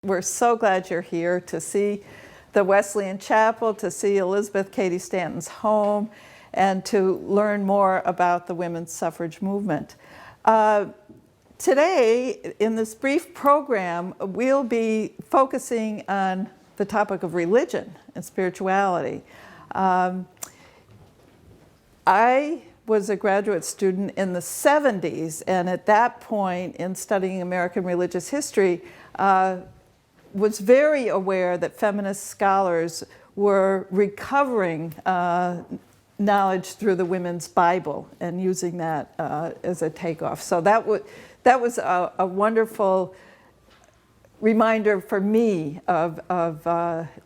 we're so glad you're here to see the Wesleyan Chapel, to see Elizabeth Cady Stanton's home, and to learn more about the women's suffrage movement. Today, in this brief program, we'll be focusing on the topic of religion and spirituality. I was a graduate student in the 70s, and at that point in studying American religious history, was very aware that feminist scholars were recovering knowledge through the Women's Bible and using that as a takeoff. So that was a wonderful reminder for me of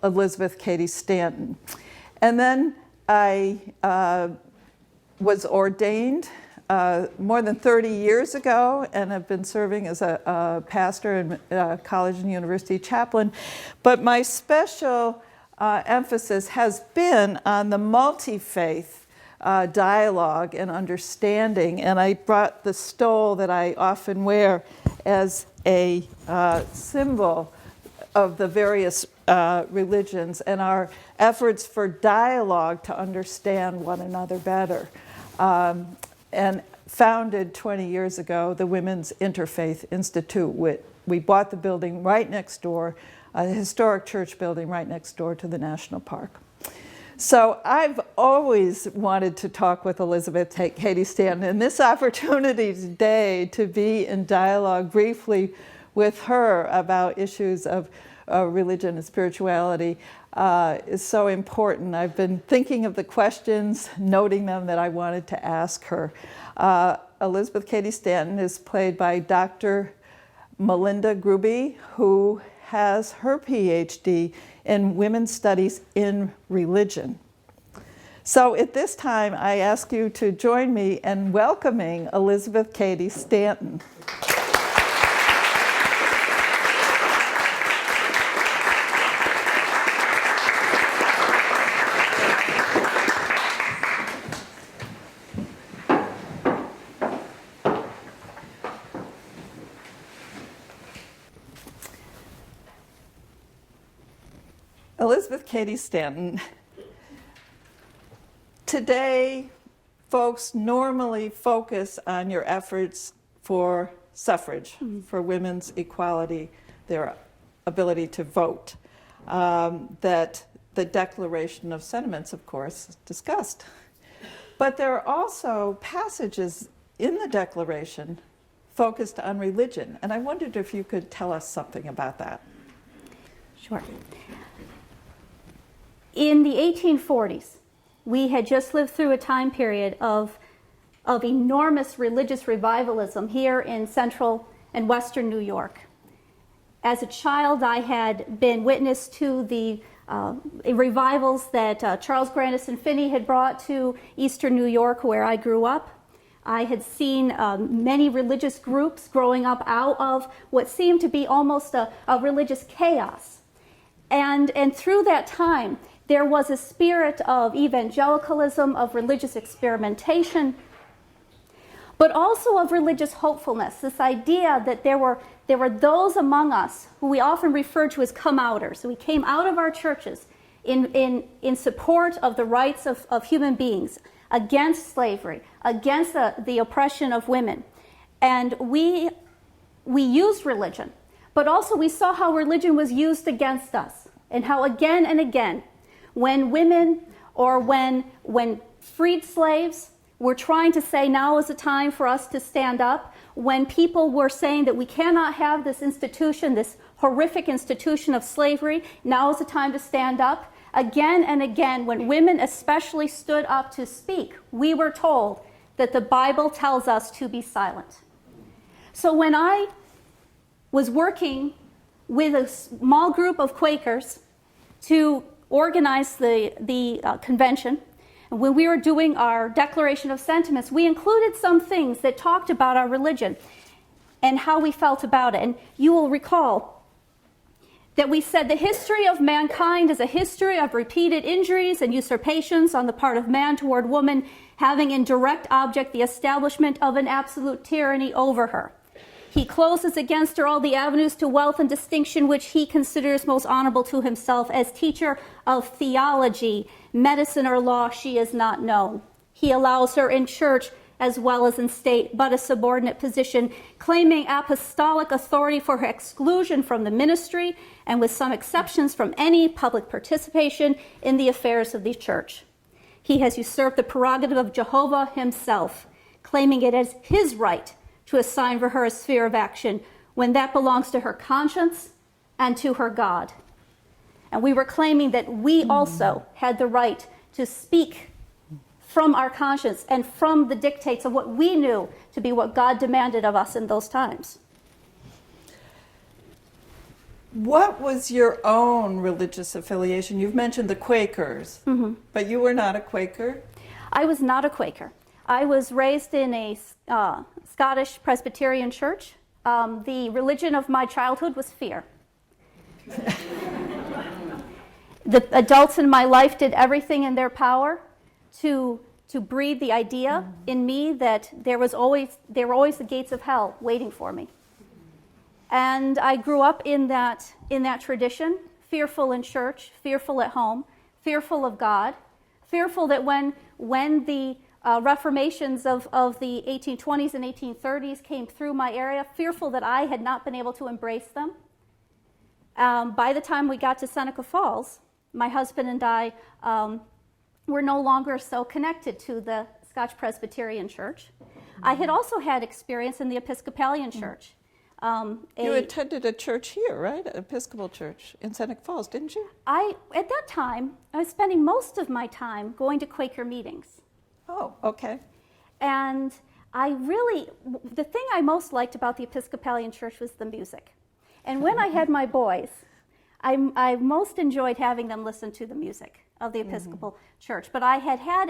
Elizabeth Cady Stanton. And then I was ordained more than 30 years ago, and have been serving as a pastor and college and university chaplain. But my special emphasis has been on the multi-faith dialogue and understanding, and I brought the stole that I often wear as a symbol of the various religions and our efforts for dialogue to understand one another better. And founded 20 years ago the Women's Interfaith Institute. We bought the building right next door, a historic church building right next door to the National Park. So I've always wanted to talk with Elizabeth Cady Stanton, and this opportunity today to be in dialogue briefly with her about issues of religion and spirituality is so important. I've been thinking of the questions, noting them that I wanted to ask her. Elizabeth Cady Stanton is played by Dr. Melinda Grube, who has her PhD in Women's Studies in Religion. So at this time, I ask you to join me in welcoming Elizabeth Cady Stanton. Elizabeth Cady Stanton. Today, folks normally focus on your efforts for suffrage, for women's equality, their ability to vote, that the Declaration of Sentiments, of course, discussed. But there are also passages in the Declaration focused on religion, and I wondered if you could tell us something about that. Sure. In the 1840s, we had just lived through a time period of enormous religious revivalism here in central and western New York. As a child, I had been witness to the revivals that Charles Grandison Finney had brought to eastern New York, where I grew up. I had seen many religious groups growing up out of what seemed to be almost a religious chaos. And through that time, there was a spirit of evangelicalism, of religious experimentation, but also of religious hopefulness. This idea that there were those among us who we often refer to as come-outers. So we came out of our churches in support of the rights of human beings, against slavery, against the oppression of women. And we used religion, but also we saw how religion was used against us, and how again and again, when women or when freed slaves were trying to say now is the time for us to stand up, when people were saying that we cannot have this institution, this horrific institution of slavery, now is the time to stand up. Again and again, when women especially stood up to speak, we were told that the Bible tells us to be silent. So when I was working with a small group of Quakers to organize the convention, and when we were doing our Declaration of Sentiments, we included some things that talked about our religion and how we felt about it. And you will recall that we said the history of mankind is a history of repeated injuries and usurpations on the part of man toward woman, having in direct object the establishment of an absolute tyranny over her. He closes against her all the avenues to wealth and distinction which he considers most honorable to himself. As teacher of theology, medicine, or law, she is not known. He allows her in church as well as in state, but a subordinate position, claiming apostolic authority for her exclusion from the ministry, and with some exceptions from any public participation in the affairs of the church. He has usurped the prerogative of Jehovah himself, claiming it as his right to assign for her a sphere of action when that belongs to her conscience and to her God. And we were claiming that we also had the right to speak from our conscience and from the dictates of what we knew to be what God demanded of us in those times. What was your own religious affiliation? You've mentioned the Quakers, but you were not a Quaker? I was not a Quaker. I was raised in a Scottish Presbyterian church. The religion of my childhood was fear. The adults in my life did everything in their power to breed the idea in me that there were always the gates of hell waiting for me. And I grew up in that tradition, fearful in church, fearful at home, fearful of God, fearful that when the reformations of the 1820s and 1830s came through my area, fearful that I had not been able to embrace them. By the time we got to Seneca Falls, my husband and I were no longer so connected to the Scotch Presbyterian Church. I had also had experience in the Episcopalian Church. You attended a church here, right? An Episcopal church in Seneca Falls, didn't you? At that time, I was spending most of my time going to Quaker meetings. Oh, okay. And the thing I most liked about the Episcopalian Church was the music. And when I had my boys, I most enjoyed having them listen to the music of the Episcopal Church. But I had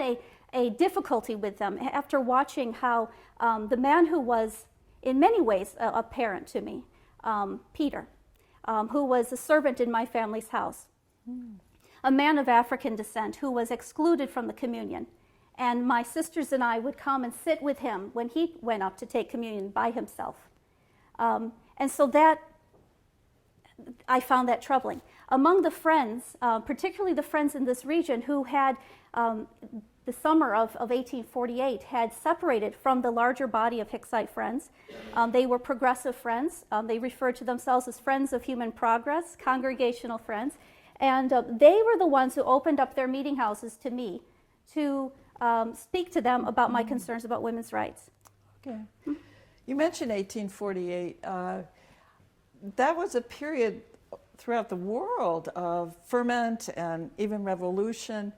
a difficulty with them after watching how the man who was, in many ways, a parent to me, Peter, who was a servant in my family's house, a man of African descent who was excluded from the communion. And my sisters and I would come and sit with him when he went up to take communion by himself. And so I found that troubling. Among the friends, particularly the friends in this region who had, the summer of 1848, had separated from the larger body of Hicksite friends. They were progressive friends. They referred to themselves as Friends of Human Progress, congregational friends. And they were the ones who opened up their meeting houses to me to speak to them about my concerns about women's rights. Okay. You mentioned 1848. That was a period throughout the world of ferment and even revolution.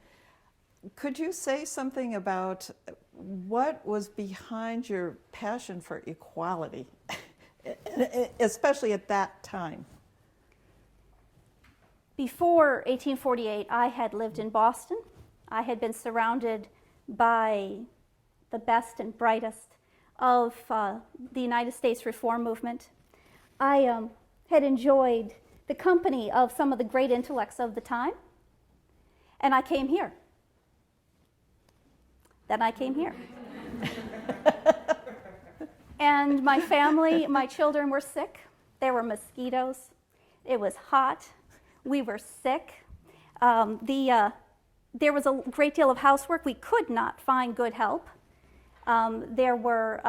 Could you say something about what was behind your passion for equality, especially at that time? Before 1848, I had lived in Boston. I had been surrounded by the best and brightest of the United States reform movement. I had enjoyed the company of some of the great intellects of the time, and I came here. Then I came here. And my family, my children were sick. There were mosquitoes. It was hot. We were sick. There was a great deal of housework. We could not find good help. There was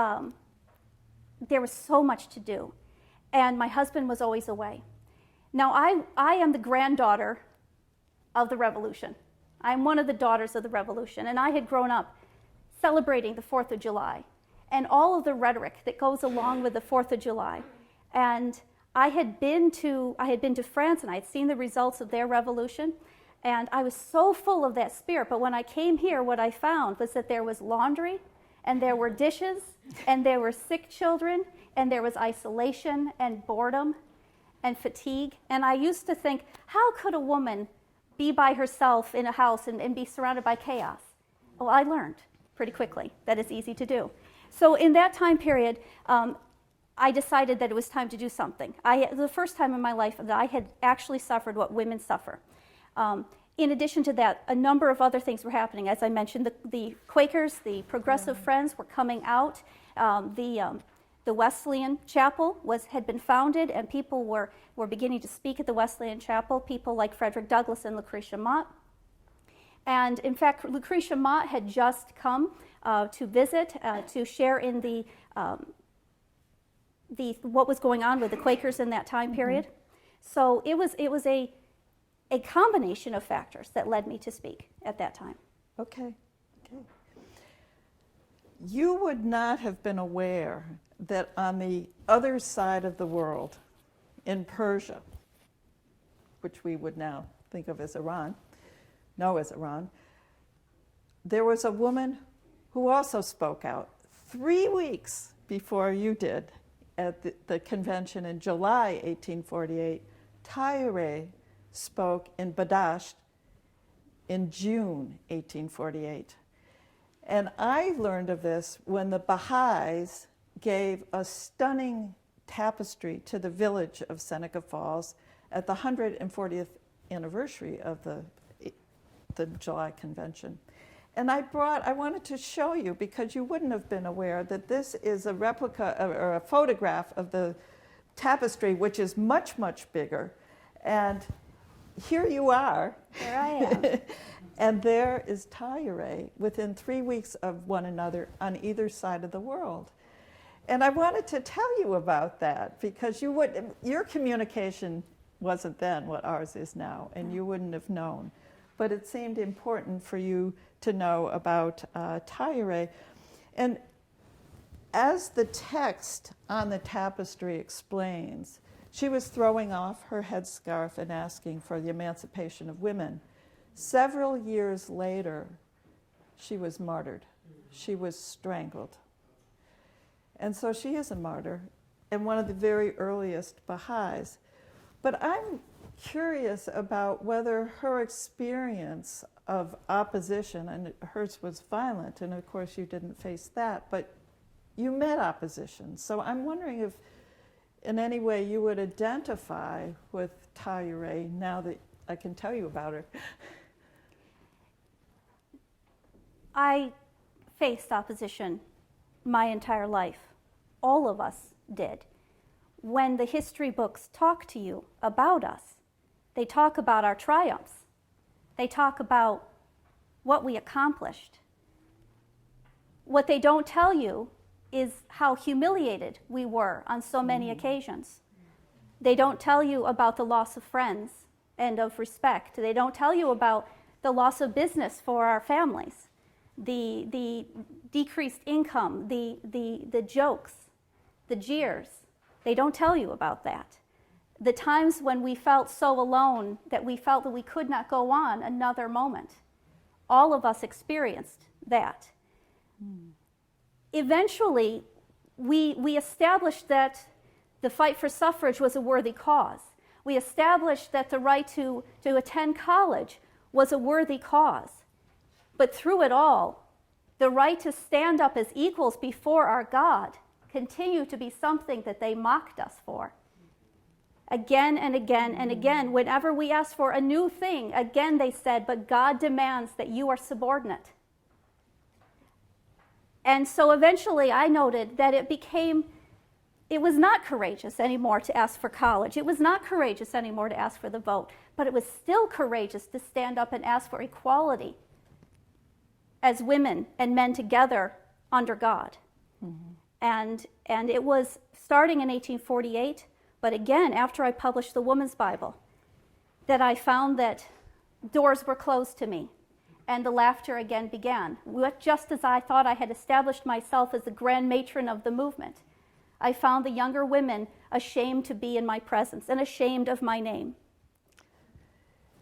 so much to do. And my husband was always away. Now, I am the granddaughter of the Revolution. I'm one of the daughters of the Revolution. And I had grown up celebrating the 4th of July and all of the rhetoric that goes along with the 4th of July. And I had been to France, and I had seen the results of their revolution. And I was so full of that spirit. But when I came here, what I found was that there was laundry, and there were dishes, and there were sick children, and there was isolation and boredom and fatigue. And I used to think, how could a woman be by herself in a house and be surrounded by chaos? Well, I learned pretty quickly that it's easy to do. So in that time period, I decided that it was time to do something. The first time in my life that I had actually suffered what women suffer. In addition to that, a number of other things were happening. As I mentioned, the Quakers, the Progressive Friends were coming out. The Wesleyan Chapel had been founded, and people were beginning to speak at the Wesleyan Chapel, people like Frederick Douglass and Lucretia Mott. And in fact, Lucretia Mott had just come to visit, to share in the what was going on with the Quakers in that time period. So it was a combination of factors that led me to speak at that time. Okay. You would not have been aware that on the other side of the world, in Persia, which we would now think of as Iran, there was a woman who also spoke out 3 weeks before you did at the convention in July 1848. Tyre spoke in Badasht in June 1848. And I learned of this when the Baha'is gave a stunning tapestry to the village of Seneca Falls at the 140th anniversary of the July Convention. And I wanted to show you, because you wouldn't have been aware, that this is a replica or a photograph of the tapestry, which is much, much bigger. And here you are. There I am. And there is Tyre within 3 weeks of one another on either side of the world. And I wanted to tell you about that, because your communication wasn't then what ours is now, and you wouldn't have known. But it seemed important for you to know about Tyre. And as the text on the tapestry explains, she was throwing off her headscarf and asking for the emancipation of women. Several years later, she was martyred. She was strangled. And so she is a martyr and one of the very earliest Baha'is. But I'm curious about whether her experience of opposition, and hers was violent, and of course you didn't face that, but you met opposition. So I'm wondering if in any way you would identify with Tyre now that I can tell you about her. I faced opposition my entire life. All of us did. When the history books talk to you about us, they talk about our triumphs. They talk about what we accomplished. What they don't tell you is how humiliated we were on so many occasions. They don't tell you about the loss of friends and of respect. They don't tell you about the loss of business for our families, the decreased income, the jokes, the jeers. They don't tell you about that. The times when we felt so alone that we felt that we could not go on another moment. All of us experienced that. Eventually, we established that the fight for suffrage was a worthy cause. We established that the right to attend college was a worthy cause. But through it all, the right to stand up as equals before our God continued to be something that they mocked us for. Again and again and again, whenever we asked for a new thing, again they said, but God demands that you are subordinate. And so eventually I noted that it was not courageous anymore to ask for college. It was not courageous anymore to ask for the vote, but it was still courageous to stand up and ask for equality as women and men together under God. And it was starting in 1848, but again, after I published the Woman's Bible, that I found that doors were closed to me and the laughter again began. Just as I thought I had established myself as the grand matron of the movement, I found the younger women ashamed to be in my presence and ashamed of my name.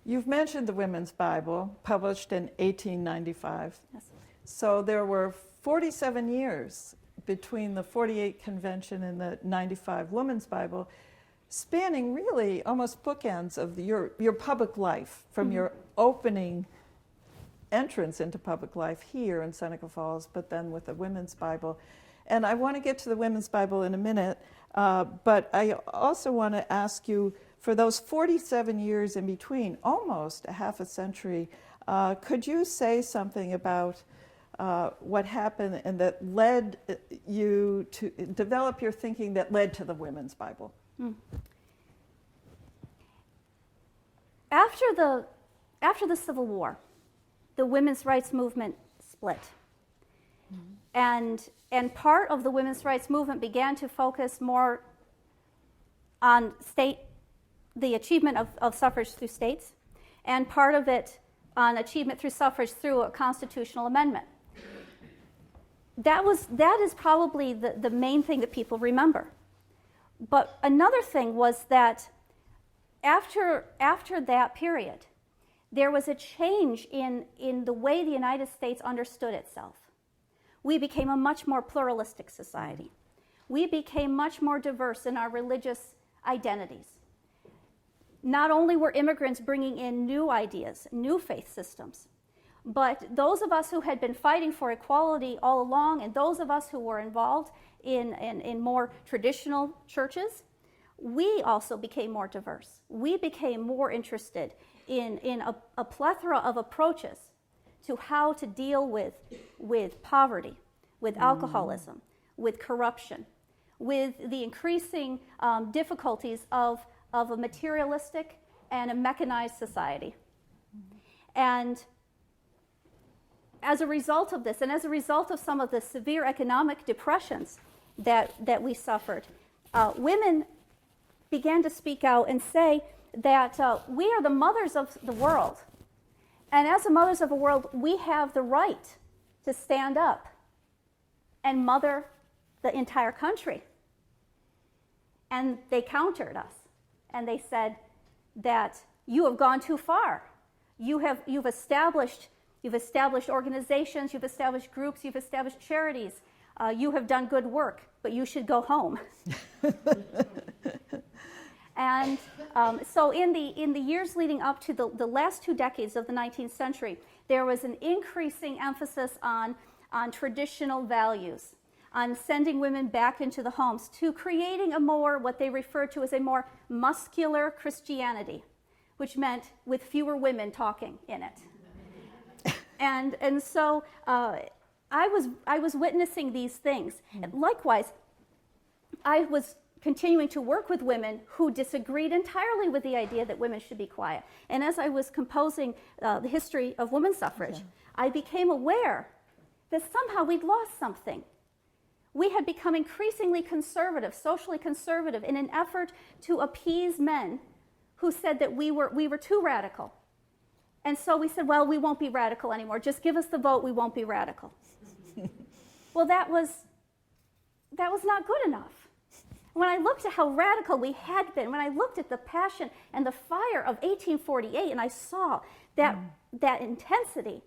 You've mentioned the Women's Bible, published in 1895. Yes. So there were 47 years between the 48 convention and the 95 Women's Bible, spanning really almost bookends of your public life, from your opening entrance into public life here in Seneca Falls, but then with the Women's Bible. And I want to get to the Women's Bible in a minute, but I also want to ask you, for those 47 years in between, almost a half a century, could you say something about what happened and that led you to develop your thinking that led to the Women's Bible? After the Civil War, the women's rights movement split. And part of the women's rights movement began to focus more on the achievement of suffrage through states, and part of it on achievement through suffrage through a constitutional amendment. That is probably the main thing that people remember. But another thing was that after that period, there was a change in the way the United States understood itself. We became a much more pluralistic society. We became much more diverse in our religious identities. Not only were immigrants bringing in new ideas, new faith systems, but those of us who had been fighting for equality all along, and those of us who were involved in more traditional churches, we also became more diverse. We became more interested in a plethora of approaches to how to deal with poverty, with alcoholism, with corruption, with the increasing difficulties of a materialistic and a mechanized society. And as a result of this, and as a result of some of the severe economic depressions that we suffered, women began to speak out and say that we are the mothers of the world. And as the mothers of the world, we have the right to stand up and mother the entire country. And they countered us. And they said that you have gone too far. You've established organizations, you've established groups, you've established charities. You have done good work, but you should go home. And so in the years leading up to the last 2 decades of the 19th century, there was an increasing emphasis on traditional values, on sending women back into the homes, to creating what they referred to as a more muscular Christianity, which meant with fewer women talking in it. And so I was witnessing these things. And likewise, I was continuing to work with women who disagreed entirely with the idea that women should be quiet. And as I was composing the history of women's suffrage, I became aware that somehow we'd lost something. We had become increasingly conservative, socially conservative, in an effort to appease men who said that we were too radical. And so we said, well, we won't be radical anymore. Just give us the vote, we won't be radical. Well, that was not good enough. When I looked at how radical we had been, when I looked at the passion and the fire of 1848, and I saw that intensity,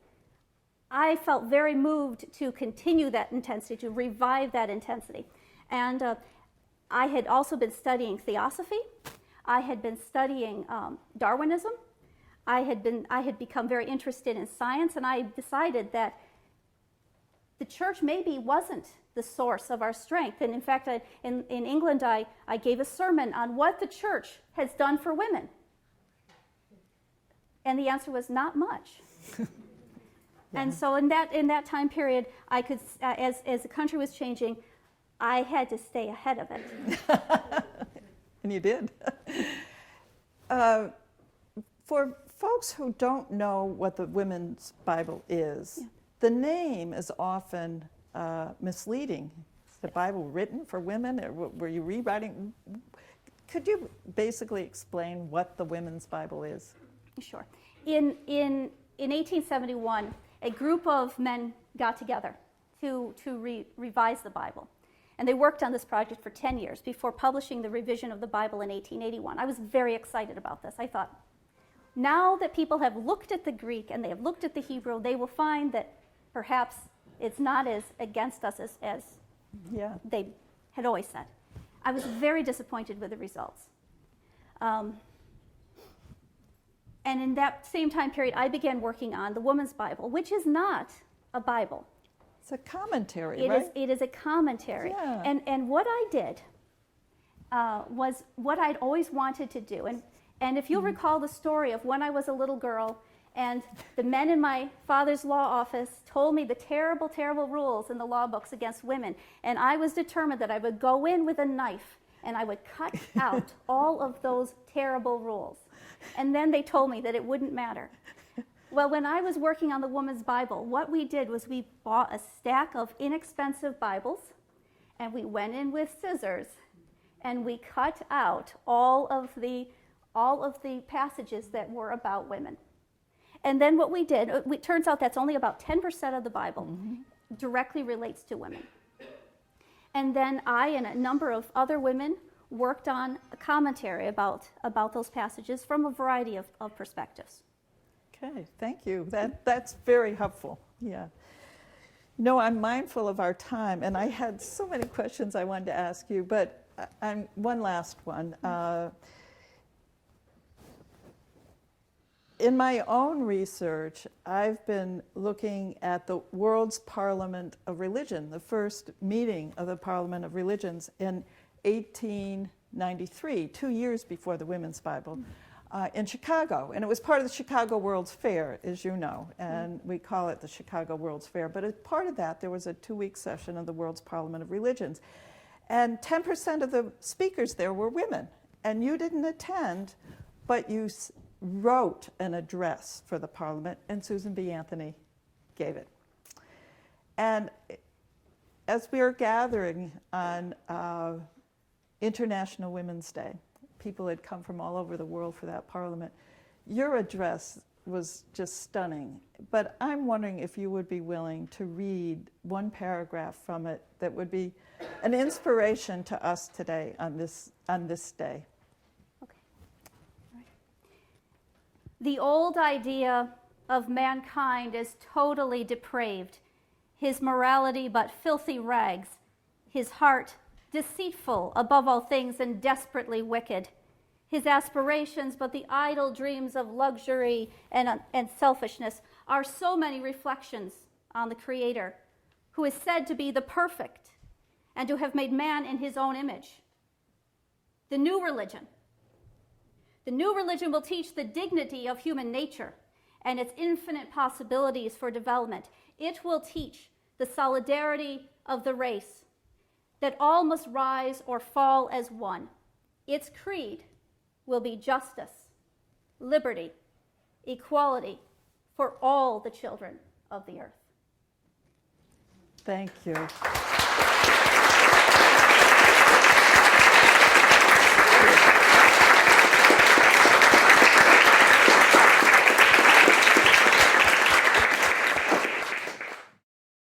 I felt very moved to continue that intensity, to revive that intensity. And I had also been studying theosophy. I had been studying Darwinism. I had become very interested in science, and I decided that the church maybe wasn't the source of our strength. And in fact, in England, I gave a sermon on what the church has done for women. And the answer was not much. And so in that time period, I could, as the country was changing, I had to stay ahead of it. And you did. For folks who don't know what the Women's Bible is, the name is often misleading. Is the Bible written for women, or were you rewriting? Could you basically explain what the Women's Bible is? Sure. In 1871, a group of men got together to revise the Bible. And they worked on this project for 10 years before publishing the revision of the Bible in 1881. I was very excited about this. I thought, now that people have looked at the Greek and they have looked at the Hebrew, they will find that perhaps it's not as against us as they had always said. I was very disappointed with the results. And in that same time period, I began working on the Woman's Bible, which is not a Bible. It's a commentary, right? It is a commentary. Yeah. And what I did was what I'd always wanted to do. And if you'll recall the story of when I was a little girl And the men in my father's law office told me the terrible, terrible rules in the law books against women. And I was determined that I would go in with a knife and I would cut out all of those terrible rules. And then they told me that it wouldn't matter. Well, when I was working on the Woman's Bible, what we did was we bought a stack of inexpensive Bibles, and we went in with scissors, and we cut out all of the passages that were about women. And then what we did, it turns out that's only about 10% of the Bible directly relates to women. And then I and a number of other women worked on a commentary about those passages from a variety of perspectives. Okay, thank you. That's very helpful. Yeah. No, I'm mindful of our time, and I had so many questions I wanted to ask you, but one last one. In my own research, I've been looking at the World's Parliament of Religion, the first meeting of the Parliament of Religions in 1893, 2 years before the Women's Bible, in Chicago. And it was part of the Chicago World's Fair, as you know, and we call it the Chicago World's Fair. But as part of that, there was a 2-week session of the World's Parliament of Religions. And 10% of the speakers there were women. And you didn't attend, but you wrote an address for the Parliament, and Susan B. Anthony gave it. And as we were gathering on International Women's Day, people had come from all over the world for that Parliament, your address was just stunning. But I'm wondering if you would be willing to read one paragraph from it that would be an inspiration to us today on this day. The old idea of mankind is totally depraved, his morality but filthy rags, his heart deceitful above all things and desperately wicked, his aspirations but the idle dreams of luxury and selfishness are so many reflections on the Creator, who is said to be the perfect and to have made man in his own image. The new religion will teach the dignity of human nature and its infinite possibilities for development. It will teach the solidarity of the race, that all must rise or fall as one. Its creed will be justice, liberty, equality for all the children of the earth. Thank you.